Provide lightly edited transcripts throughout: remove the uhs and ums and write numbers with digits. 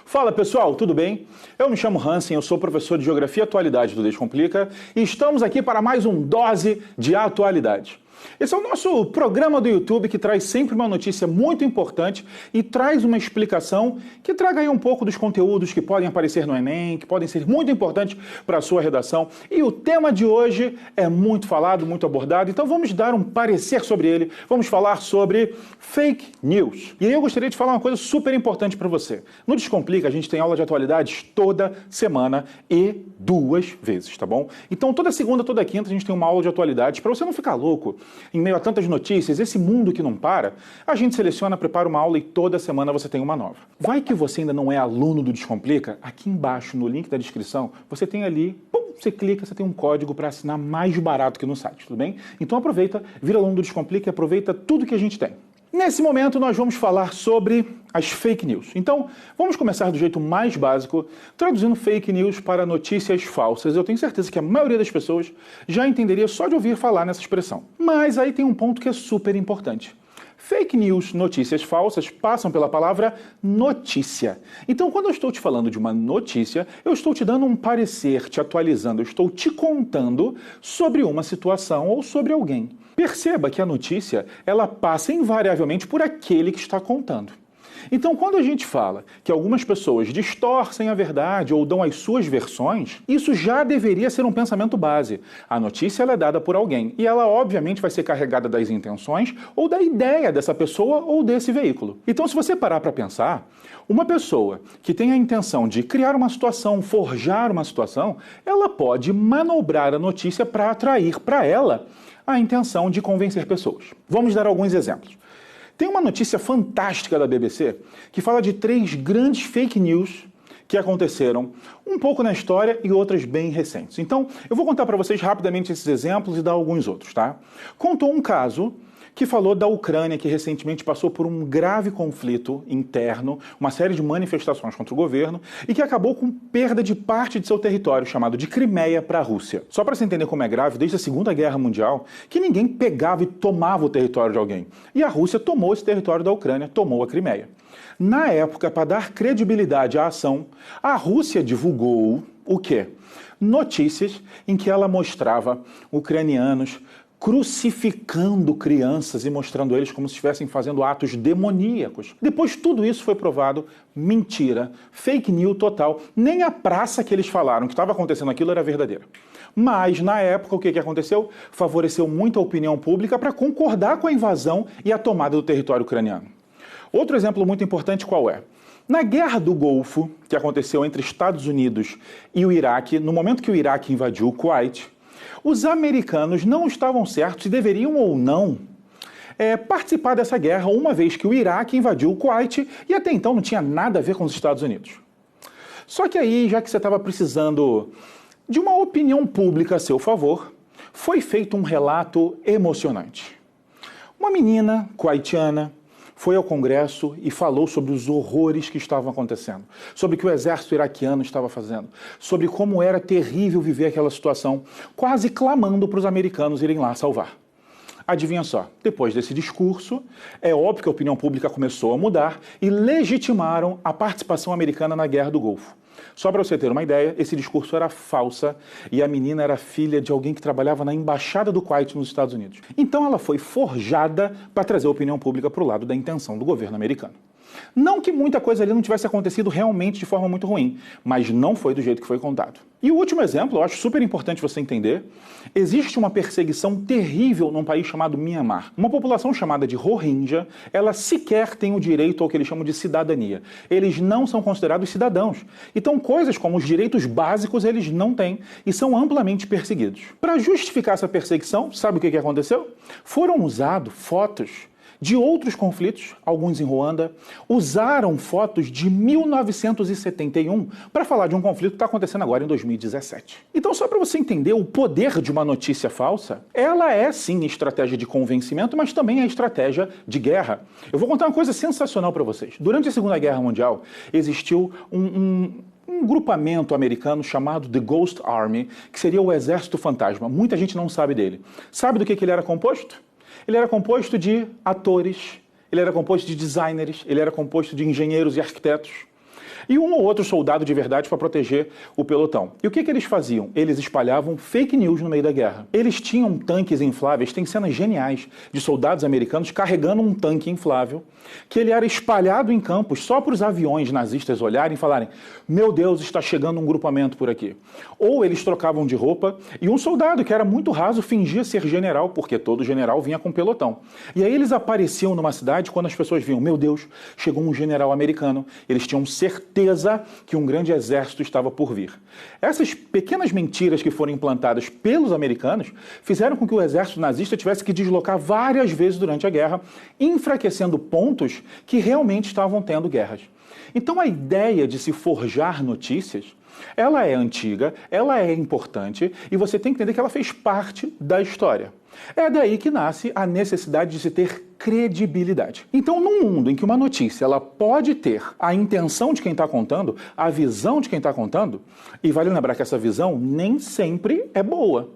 Fala pessoal, tudo bem? Eu me chamo Hansen, eu sou professor de Geografia e Atualidade do Descomplica e estamos aqui para mais um Dose de Atualidade. Esse é o nosso programa do YouTube que traz sempre uma notícia muito importante e traz uma explicação que traga aí um pouco dos conteúdos que podem aparecer no Enem, que podem ser muito importantes para a sua redação. E o tema de hoje é muito falado, muito abordado, então vamos dar um parecer sobre ele, vamos falar sobre fake news. E aí eu gostaria de falar uma coisa super importante para você. No Descomplica a gente tem aula de atualidades toda semana e 2 vezes, tá bom? Então toda segunda, toda quinta a gente tem uma aula de atualidades para você não ficar louco. Em meio a tantas notícias, esse mundo que não para, a gente seleciona, prepara uma aula e toda semana você tem uma nova. Vai que você ainda não é aluno do Descomplica? Aqui embaixo, no link da descrição, você tem ali, você clica, você tem um código para assinar mais barato que no site, tudo bem? Então aproveita, vira aluno do Descomplica e aproveita tudo que a gente tem. Nesse momento, nós vamos falar sobre as fake news. Então, vamos começar do jeito mais básico, traduzindo fake news para notícias falsas. Eu tenho certeza que a maioria das pessoas já entenderia só de ouvir falar nessa expressão. Mas aí tem um ponto que é super importante. Fake news, notícias falsas, passam pela palavra notícia. Então, quando eu estou te falando de uma notícia, eu estou te dando um parecer, te atualizando, eu estou te contando sobre uma situação ou sobre alguém. Perceba que a notícia, ela passa invariavelmente por aquele que está contando. Então, quando a gente fala que algumas pessoas distorcem a verdade ou dão as suas versões, isso já deveria ser um pensamento base. A notícia ela é dada por alguém e ela, obviamente, vai ser carregada das intenções ou da ideia dessa pessoa ou desse veículo. Então, se você parar para pensar, uma pessoa que tem a intenção de criar uma situação, forjar uma situação, ela pode manobrar a notícia para atrair para ela a intenção de convencer pessoas. Vamos dar alguns exemplos. Tem uma notícia fantástica da BBC que fala de 3 grandes fake news que aconteceram um pouco na história e outras bem recentes. Então, eu vou contar para vocês rapidamente esses exemplos e dar alguns outros, tá? Contou um caso que falou da Ucrânia, que recentemente passou por um grave conflito interno, uma série de manifestações contra o governo, e que acabou com perda de parte de seu território, chamado de Crimeia, para a Rússia. Só para você entender como é grave, desde a Segunda Guerra Mundial, que ninguém pegava e tomava o território de alguém. E a Rússia tomou esse território da Ucrânia, tomou a Crimeia. Na época, para dar credibilidade à ação, a Rússia divulgou o quê? Notícias em que ela mostrava ucranianos crucificando crianças e mostrando eles como se estivessem fazendo atos demoníacos. Depois tudo isso foi provado mentira, fake news total. Nem a praça que eles falaram que estava acontecendo aquilo era verdadeira. Mas, na época, o que aconteceu? Favoreceu muito a opinião pública para concordar com a invasão e a tomada do território ucraniano. Outro exemplo muito importante qual é? Na Guerra do Golfo, que aconteceu entre Estados Unidos e o Iraque, no momento que o Iraque invadiu o Kuwait, os americanos não estavam certos se deveriam ou não participar dessa guerra, uma vez que o Iraque invadiu o Kuwait e até então não tinha nada a ver com os Estados Unidos. Só que aí, já que você estava precisando de uma opinião pública a seu favor, foi feito um relato emocionante. Uma menina kuwaitiana foi ao Congresso e falou sobre os horrores que estavam acontecendo, sobre o que o exército iraquiano estava fazendo, sobre como era terrível viver aquela situação, quase clamando para os americanos irem lá salvar. Adivinha só, depois desse discurso, é óbvio que a opinião pública começou a mudar e legitimaram a participação americana na Guerra do Golfo. Só para você ter uma ideia, esse discurso era falsa e a menina era filha de alguém que trabalhava na Embaixada do Kuwait nos Estados Unidos. Então ela foi forjada para trazer a opinião pública para o lado da intenção do governo americano. Não que muita coisa ali não tivesse acontecido realmente de forma muito ruim, mas não foi do jeito que foi contado. E o último exemplo, eu acho super importante você entender, existe uma perseguição terrível num país chamado Myanmar. Uma população chamada de Rohingya, ela sequer tem o direito ao que eles chamam de cidadania. Eles não são considerados cidadãos. Então coisas como os direitos básicos eles não têm e são amplamente perseguidos. Para justificar essa perseguição, sabe o que aconteceu? Foram usados fotos de outros conflitos, alguns em Ruanda, usaram fotos de 1971 para falar de um conflito que está acontecendo agora em 2017. Então, só para você entender o poder de uma notícia falsa, ela é sim estratégia de convencimento, mas também é estratégia de guerra. Eu vou contar uma coisa sensacional para vocês. Durante a Segunda Guerra Mundial, existiu um grupamento americano chamado The Ghost Army, que seria o Exército Fantasma. Muita gente não sabe dele. Sabe do que ele era composto? Ele era composto de atores, ele era composto de designers, ele era composto de engenheiros e arquitetos. e um ou outro soldado de verdade para proteger o pelotão. E o que eles faziam? Eles espalhavam fake news no meio da guerra. Eles tinham tanques infláveis, tem cenas geniais de soldados americanos carregando um tanque inflável, que ele era espalhado em campos só para os aviões nazistas olharem e falarem: meu Deus, está chegando um grupamento por aqui. Ou eles trocavam de roupa e um soldado que era muito raso fingia ser general, porque todo general vinha com pelotão. E aí eles apareciam numa cidade quando as pessoas viam: meu Deus, chegou um general americano. Eles tinham certeza que um grande exército estava por vir. Essas pequenas mentiras que foram implantadas pelos americanos fizeram com que o exército nazista tivesse que deslocar várias vezes durante a guerra, enfraquecendo pontos que realmente estavam tendo guerras. Então a ideia de se forjar notícias, ela é antiga, ela é importante e você tem que entender que ela fez parte da história. É daí que nasce a necessidade de se ter credibilidade. Então, num mundo em que uma notícia ela pode ter a intenção de quem está contando, a visão de quem está contando, e vale lembrar que essa visão nem sempre é boa.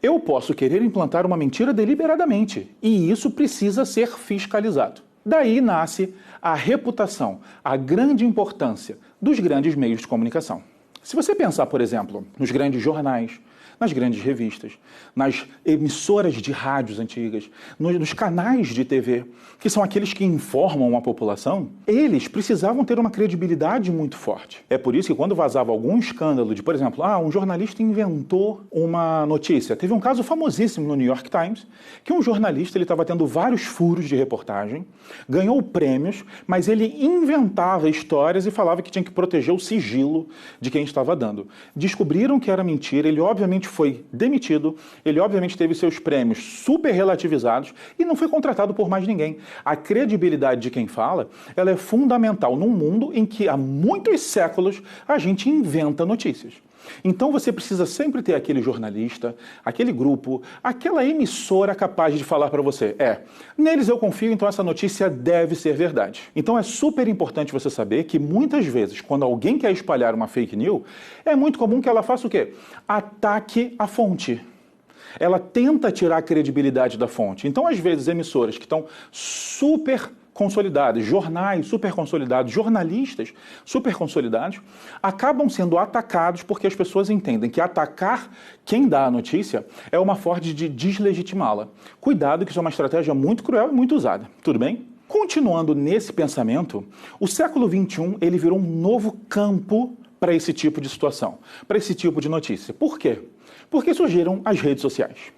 Eu posso querer implantar uma mentira deliberadamente, e isso precisa ser fiscalizado. Daí nasce a reputação, a grande importância dos grandes meios de comunicação. Se você pensar, por exemplo, nos grandes jornais, nas grandes revistas, nas emissoras de rádios antigas, nos canais de TV, que são aqueles que informam a população, eles precisavam ter uma credibilidade muito forte. É por isso que quando vazava algum escândalo de, por exemplo, um jornalista inventou uma notícia. Teve um caso famosíssimo no New York Times, que um jornalista estava tendo vários furos de reportagem, ganhou prêmios, mas ele inventava histórias e falava que tinha que proteger o sigilo de quem estava dando. Descobriram que era mentira, ele obviamente foi demitido, ele obviamente teve seus prêmios super relativizados e não foi contratado por mais ninguém. A credibilidade de quem fala, ela é fundamental num mundo em que há muitos séculos a gente inventa notícias. Então você precisa sempre ter aquele jornalista, aquele grupo, aquela emissora capaz de falar para você: neles eu confio, então essa notícia deve ser verdade. Então é super importante você saber que muitas vezes, quando alguém quer espalhar uma fake news, é muito comum que ela faça o quê? Ataque a fonte. Ela tenta tirar a credibilidade da fonte. Então, às vezes, emissoras que estão super consolidados, jornais super consolidados, jornalistas super consolidados, acabam sendo atacados porque as pessoas entendem que atacar quem dá a notícia é uma forma de deslegitimá-la. Cuidado, que isso é uma estratégia muito cruel e muito usada. Tudo bem? Continuando nesse pensamento, o século XXI ele virou um novo campo para esse tipo de situação, para esse tipo de notícia. Por quê? Porque surgiram as redes sociais.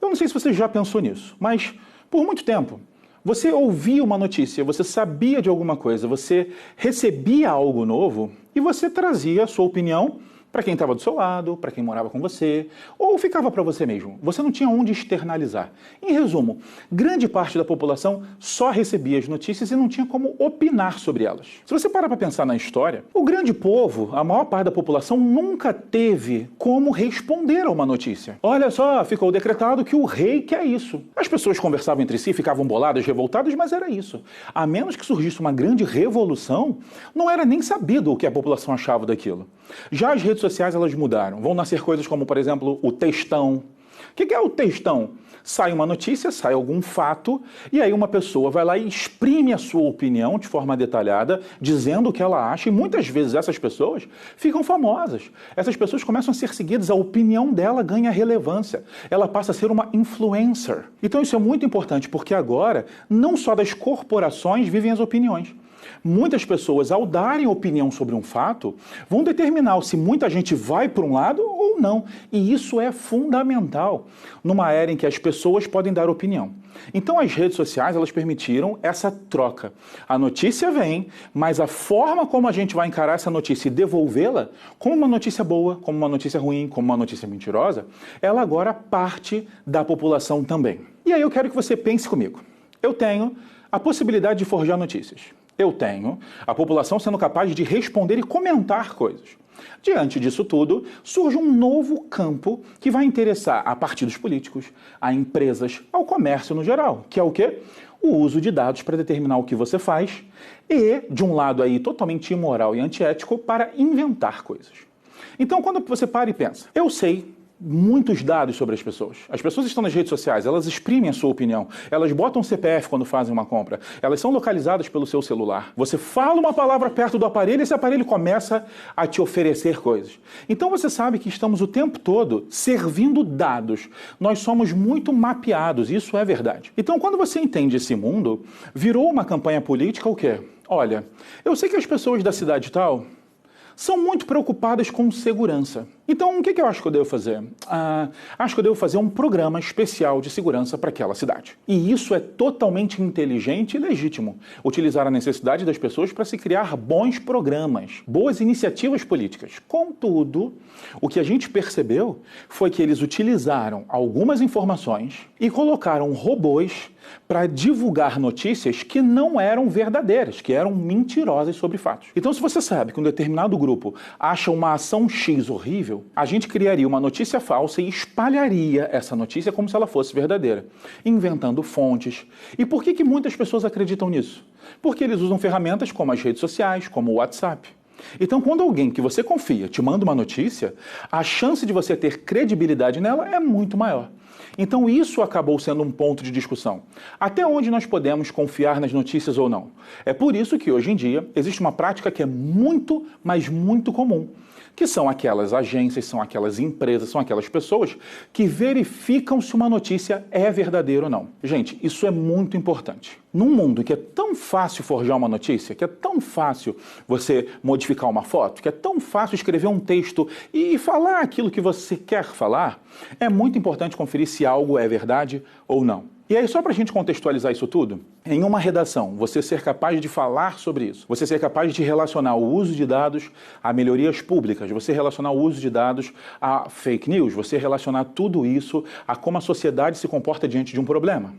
Eu não sei se você já pensou nisso, mas por muito tempo você ouvia uma notícia, você sabia de alguma coisa, você recebia algo novo e você trazia a sua opinião para quem estava do seu lado, para quem morava com você, ou ficava para você mesmo. Você não tinha onde externalizar. Em resumo, grande parte da população só recebia as notícias e não tinha como opinar sobre elas. Se você parar para pensar na história, o grande povo, a maior parte da população, nunca teve como responder a uma notícia. Olha só, ficou decretado que o rei quer isso. As pessoas conversavam entre si, ficavam boladas, revoltadas, mas era isso. A menos que surgisse uma grande revolução, não era nem sabido o que a população achava daquilo. Já as redes sociais, elas mudaram. Vão nascer coisas como, por exemplo, o textão. O que é o textão? Sai uma notícia, sai algum fato, e aí uma pessoa vai lá e exprime a sua opinião de forma detalhada, dizendo o que ela acha, e muitas vezes essas pessoas ficam famosas. Essas pessoas começam a ser seguidas, a opinião dela ganha relevância. Ela passa a ser uma influencer. Então isso é muito importante, porque agora, não só das corporações vivem as opiniões. Muitas pessoas, ao darem opinião sobre um fato, vão determinar se muita gente vai para um lado ou não. E isso é fundamental numa era em que as pessoas podem dar opinião. Então as redes sociais, elas permitiram essa troca. A notícia vem, mas a forma como a gente vai encarar essa notícia e devolvê-la, como uma notícia boa, como uma notícia ruim, como uma notícia mentirosa, ela agora parte da população também. E aí eu quero que você pense comigo. Eu tenho a possibilidade de forjar notícias. Eu tenho a população sendo capaz de responder e comentar coisas. Diante disso tudo, surge um novo campo que vai interessar a partidos políticos, a empresas, ao comércio no geral, que é o quê? O uso de dados para determinar o que você faz e, de um lado aí totalmente imoral e antiético, para inventar coisas. Então, quando você para e pensa, eu sei muitos dados sobre as pessoas. As pessoas estão nas redes sociais, elas exprimem a sua opinião, elas botam o CPF quando fazem uma compra, elas são localizadas pelo seu celular. Você fala uma palavra perto do aparelho e esse aparelho começa a te oferecer coisas. Então você sabe que estamos o tempo todo servindo dados. Nós somos muito mapeados, isso é verdade. Então quando você entende esse mundo, virou uma campanha política o quê? Olha, eu sei que as pessoas da cidade tal são muito preocupadas com segurança. Então, o que eu acho que eu devo fazer? Acho que eu devo fazer um programa especial de segurança para aquela cidade. E isso é totalmente inteligente e legítimo. Utilizar a necessidade das pessoas para se criar bons programas, boas iniciativas políticas. Contudo, o que a gente percebeu foi que eles utilizaram algumas informações e colocaram robôs para divulgar notícias que não eram verdadeiras, que eram mentirosas sobre fatos. Então, se você sabe que um determinado grupo acha uma ação X horrível, a gente criaria uma notícia falsa e espalharia essa notícia como se ela fosse verdadeira, inventando fontes. E por que muitas pessoas acreditam nisso? Porque eles usam ferramentas como as redes sociais, como o WhatsApp. Então, quando alguém que você confia te manda uma notícia, a chance de você ter credibilidade nela é muito maior. Então, isso acabou sendo um ponto de discussão. Até onde nós podemos confiar nas notícias ou não? É por isso que, hoje em dia, existe uma prática que é muito, mas muito comum, que são aquelas agências, são aquelas empresas, são aquelas pessoas que verificam se uma notícia é verdadeira ou não. Gente, isso é muito importante. Num mundo que é tão fácil forjar uma notícia, que é tão fácil você modificar uma foto, que é tão fácil escrever um texto e falar aquilo que você quer falar, é muito importante conferir se algo é verdade ou não. E aí, só para a gente contextualizar isso tudo, em uma redação, você ser capaz de falar sobre isso, você ser capaz de relacionar o uso de dados a melhorias públicas, você relacionar o uso de dados a fake news, você relacionar tudo isso a como a sociedade se comporta diante de um problema.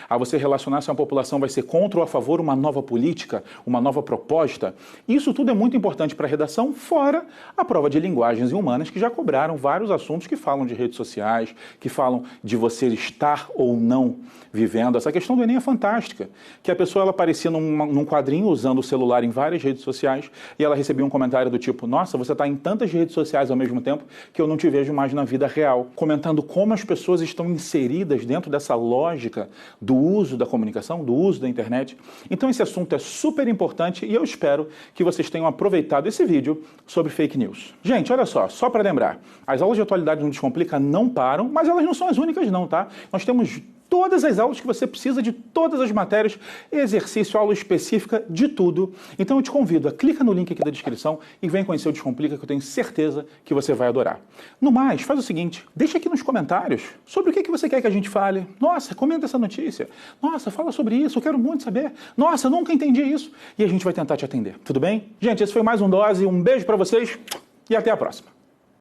A você relacionar se a população vai ser contra ou a favor uma nova política, uma nova proposta. Isso tudo é muito importante para a redação, fora a prova de linguagens e humanas, que já cobraram vários assuntos que falam de redes sociais, que falam de você estar ou não vivendo. Essa questão do Enem é fantástica, que a pessoa ela aparecia num quadrinho usando o celular em várias redes sociais e ela recebia um comentário do tipo: nossa, você está em tantas redes sociais ao mesmo tempo que eu não te vejo mais na vida real. Comentando como as pessoas estão inseridas dentro dessa lógica do uso da comunicação, do uso da internet. Então esse assunto é super importante e eu espero que vocês tenham aproveitado esse vídeo sobre fake news. Gente, olha só para lembrar, as aulas de atualidade no Descomplica não param, mas elas não são as únicas não, tá? Nós temos todas as aulas que você precisa de todas as matérias, exercício, aula específica, de tudo. Então eu te convido a clicar no link aqui da descrição e vem conhecer o Descomplica, que eu tenho certeza que você vai adorar. No mais, faz o seguinte, deixa aqui nos comentários sobre o que você quer que a gente fale. Nossa, comenta essa notícia. Nossa, fala sobre isso, eu quero muito saber. Nossa, eu nunca entendi isso. E a gente vai tentar te atender, tudo bem? Gente, esse foi mais um Dose, um beijo pra vocês e até a próxima.